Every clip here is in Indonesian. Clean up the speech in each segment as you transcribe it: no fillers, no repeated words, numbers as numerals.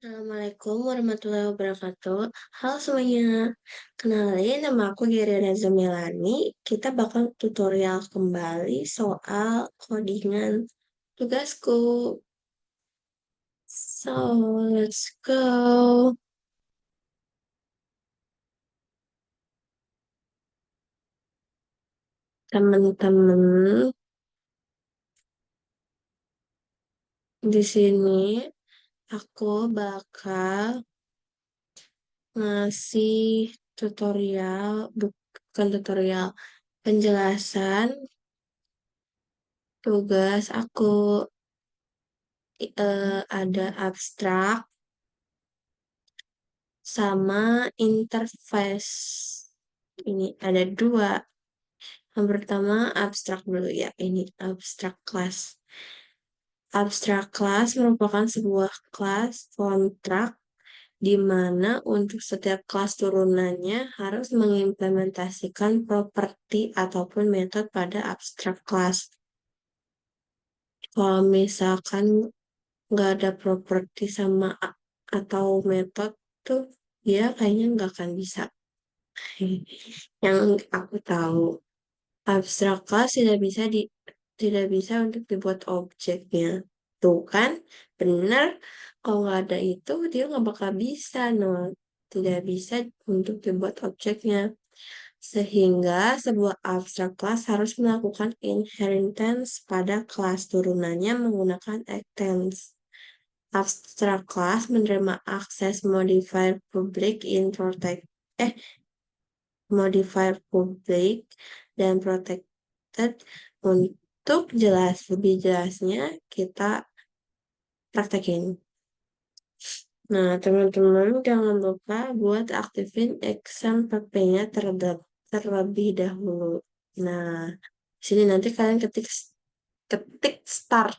Assalamualaikum warahmatullahi wabarakatuh. Halo semuanya, kenalin nama aku Geri Reza Melani. Kita bakal tutorial kembali soal codingan tugasku. So, let's go. Teman-teman, di sini aku bakal ngasih tutorial, bukan tutorial, penjelasan tugas aku. Ada abstrak sama interface. Ini ada dua. Yang pertama abstrak dulu ya. Ini abstrak class. Abstrak class merupakan sebuah kelas kontrak di mana untuk setiap kelas turunannya harus mengimplementasikan properti ataupun metode pada abstrak class. Kalau misalkan nggak ada properti sama atau metode tuh dia kayaknya nggak akan bisa. Yang aku tahu, abstrak class tidak bisa untuk dibuat objeknya. Tuh kan, benar. Kalau nggak ada itu, dia nggak bakal bisa. No, tidak bisa untuk dibuat objeknya. Sehingga sebuah abstrak class harus melakukan inheritance pada kelas turunannya menggunakan extends. Abstract class menerima akses eh, modifier public dan protected. Untuk lebih jelasnya kita praktekin. Nah, teman-teman jangan lupa buat aktifin exam PP-nya terlebih dahulu. Nah, di sini nanti kalian ketik start.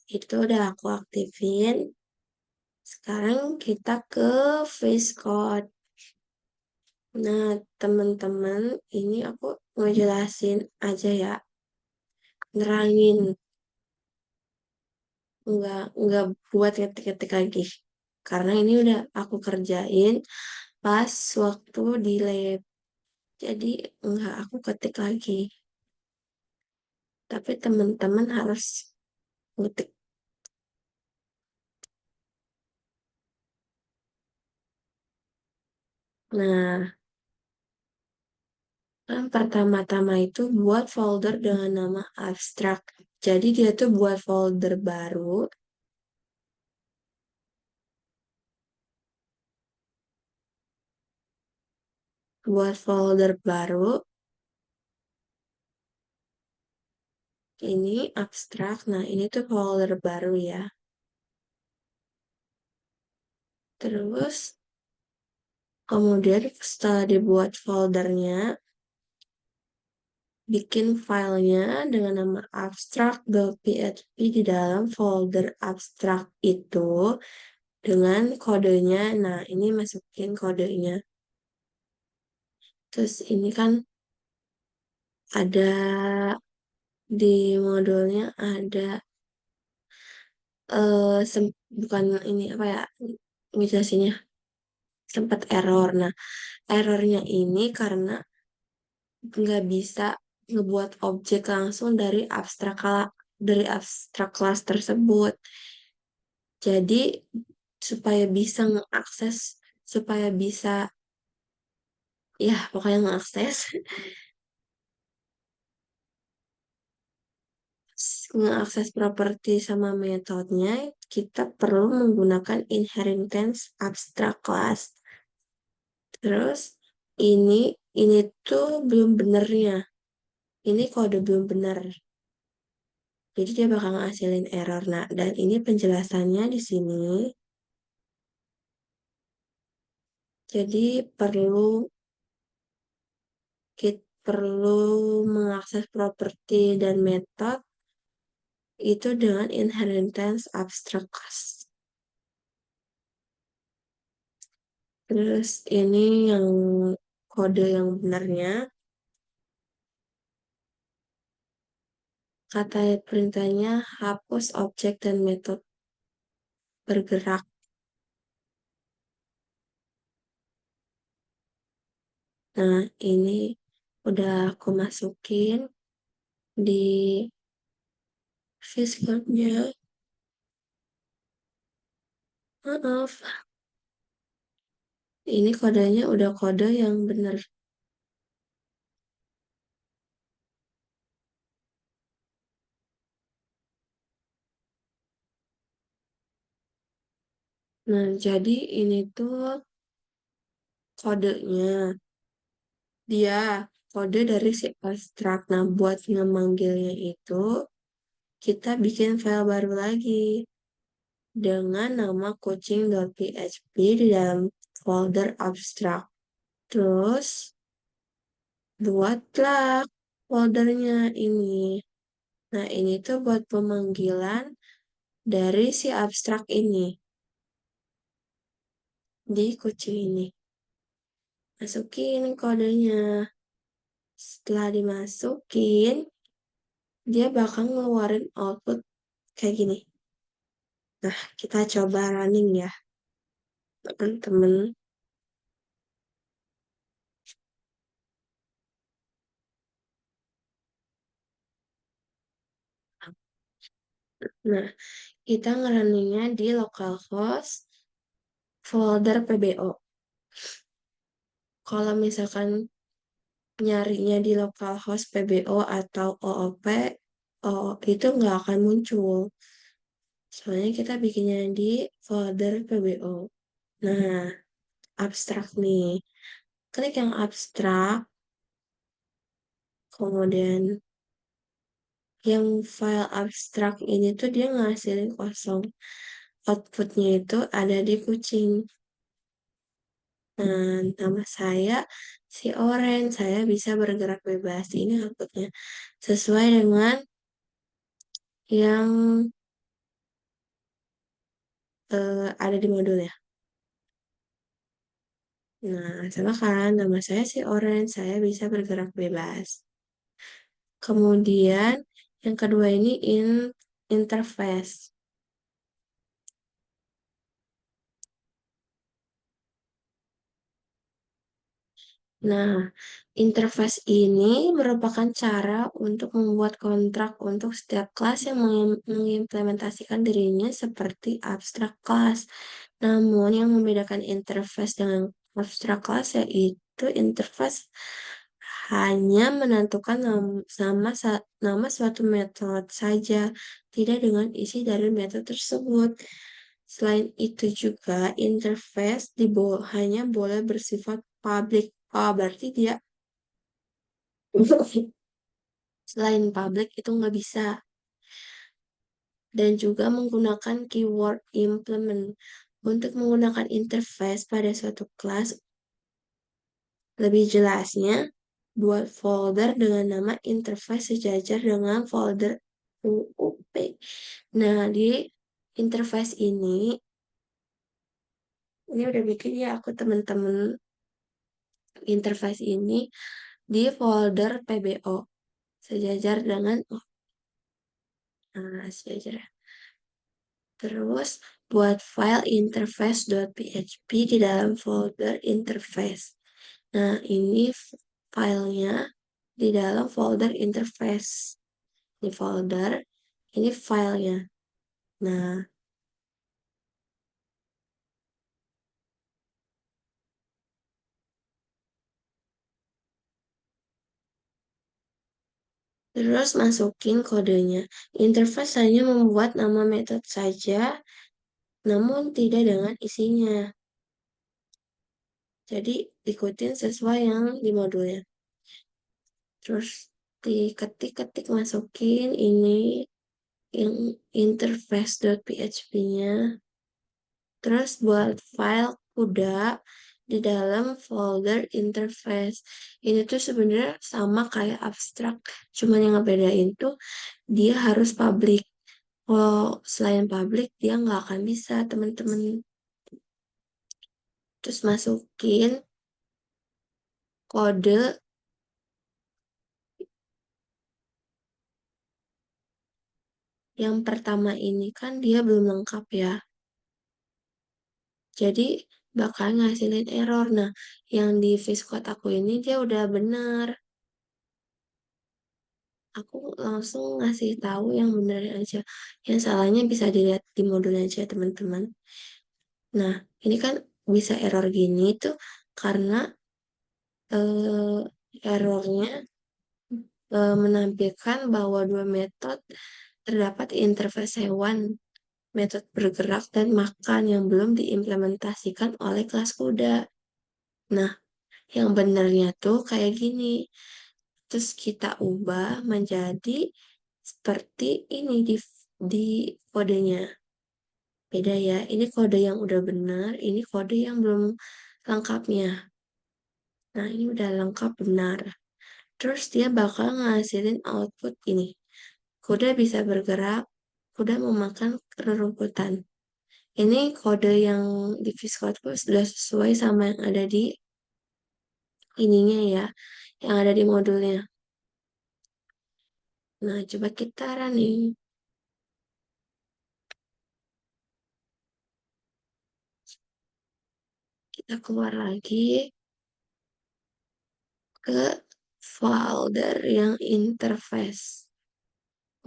Itu udah aku aktifin. Sekarang kita ke face code. Nah, teman-teman, ini aku ngejelasin aja ya, nerangin, nggak buat ketik-ketik lagi. Karena ini udah aku kerjain pas waktu di lab. Jadi nggak aku ketik lagi. Tapi teman-teman harus ngetik. Nah, kan pertama-tama itu buat folder dengan nama abstrak. Jadi dia tuh buat folder baru. Buat folder baru. Ini abstrak. Nah, ini tuh folder baru ya. Terus, kemudian setelah dibuat foldernya, bikin filenya dengan nama abstract.php di dalam folder abstrak itu dengan kodenya. Nah, ini masukin kodenya. Terus ini kan ada di modulnya ada bukan ini apa ya ngejelasinnya sempat error. Nah, errornya ini karena nggak bisa ngebuat objek langsung dari abstrak kelas tersebut. Jadi supaya bisa mengakses, supaya bisa ya pokoknya mengakses, mengakses properti sama metodenya, kita perlu menggunakan inheritance abstract class. Terus ini ini tuh belum benernya. Ini kode belum benar. Jadi dia bakal ngasilin error. Nah, dan ini penjelasannya di sini. Jadi kita perlu mengakses properti dan metode itu dengan inheritance abstract class. Terus ini yang kode yang benarnya. Kata perintahnya hapus objek dan metode. bergerak. Nah, ini udah aku masukin di Discord-nya. Maaf, ini kodenya udah kode yang bener. Nah, jadi ini tuh kodenya. Dia kode dari si abstrak. Nah, buat ngemanggilnya itu, kita bikin file baru lagi dengan nama coaching.php di dalam folder abstrak. Terus, buatlah foldernya ini. Nah, ini tuh buat pemanggilan dari si abstrak ini di kucing ini. Masukin kodenya. Setelah dimasukin, dia bakal ngeluarin output kayak gini. Nah, kita coba running ya, teman-teman. Nah, kita ngerunningnya di localhost folder PBO. Kalau misalkan nyarinya di localhost PBO atau OOP, itu nggak akan muncul. Soalnya kita bikinnya di folder PBO. Nah, abstrak nih. Klik yang abstrak, kemudian yang file abstrak ini tuh dia ngasilin kosong. Outputnya itu ada di kucing. Nah, nama saya si Oren, saya bisa bergerak bebas. Ini outputnya. Sesuai dengan yang ada di modulnya. Nah, sama kan, nama saya si Oren, saya bisa bergerak bebas. Kemudian, yang kedua ini interface. Nah, interface ini merupakan cara untuk membuat kontrak untuk setiap kelas yang mengimplementasikan dirinya seperti abstrak kelas. Namun, yang membedakan interface dengan abstrak kelas yaitu interface hanya menentukan nama suatu metode saja, tidak dengan isi dari metode tersebut. Selain itu juga, interface hanya boleh bersifat public. Oh, berarti dia selain public itu nggak bisa. Dan juga menggunakan keyword implement. Untuk menggunakan interface pada suatu kelas, lebih jelasnya, buat folder dengan nama interface sejajar dengan folder UUP. Nah, di interface ini udah bikin ya aku teman-teman interface ini di folder PBO sejajar dengan sejajar. Terus buat file interface.php di dalam folder interface. Nah, ini filenya di dalam folder interface. Ini folder, ini filenya. Nah, terus masukin kodenya. Interface hanya membuat nama metode saja, namun tidak dengan isinya. Jadi, ikutin sesuai yang di modulnya. Terus diketik-ketik masukin ini yang interface.php-nya. Terus buat file kuda di dalam folder interface. Ini tuh sebenarnya sama kayak abstrak, cuman yang ngebedain tuh dia harus public. Kalau selain public dia nggak akan bisa teman-teman. Terus masukin kode yang pertama ini kan dia belum lengkap ya. Jadi bakal ngasilin error. Nah, yang di voice code aku ini dia udah bener. Aku langsung ngasih tahu yang bener aja. Yang salahnya bisa dilihat di modulnya aja, teman-teman. Nah, ini kan bisa error gini tuh karena eh, errornya menampilkan bahwa dua metode terdapat interface hewan, metode bergerak dan makan yang belum diimplementasikan oleh kelas kuda. Nah, yang benernya tuh kayak gini. Terus kita ubah menjadi seperti ini di kodenya. Beda ya, ini kode yang udah benar, ini kode yang belum lengkapnya. Nah, ini udah lengkap benar. Terus dia bakal ngasilin output ini. Kuda bisa bergerak, kuda memakan rerumputan. Ini kode yang di Viscodeku sudah sesuai sama yang ada di ininya ya, yang ada di modulnya. Nah, coba kita running. Kita keluar lagi ke folder yang interface.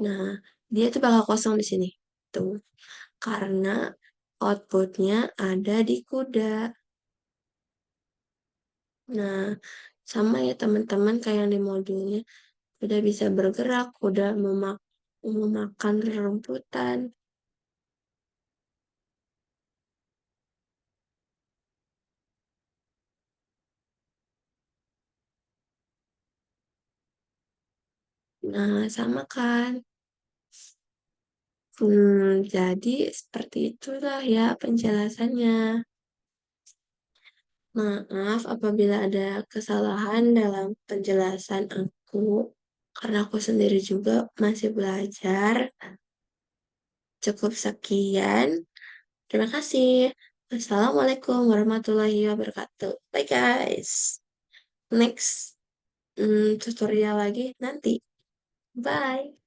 Nah, dia tuh bakal kosong di sini. Tuh, karena outputnya ada di kuda. Nah, sama ya teman-teman kayak yang di modulnya. Udah bisa bergerak, udah memakan rerumputan. Nah, sama kan? Jadi seperti itulah ya penjelasannya. Maaf apabila ada kesalahan dalam penjelasan aku, karena aku sendiri juga masih belajar. Cukup sekian. Terima kasih. Assalamualaikum warahmatullahi wabarakatuh. Bye guys. Next tutorial lagi nanti. Bye.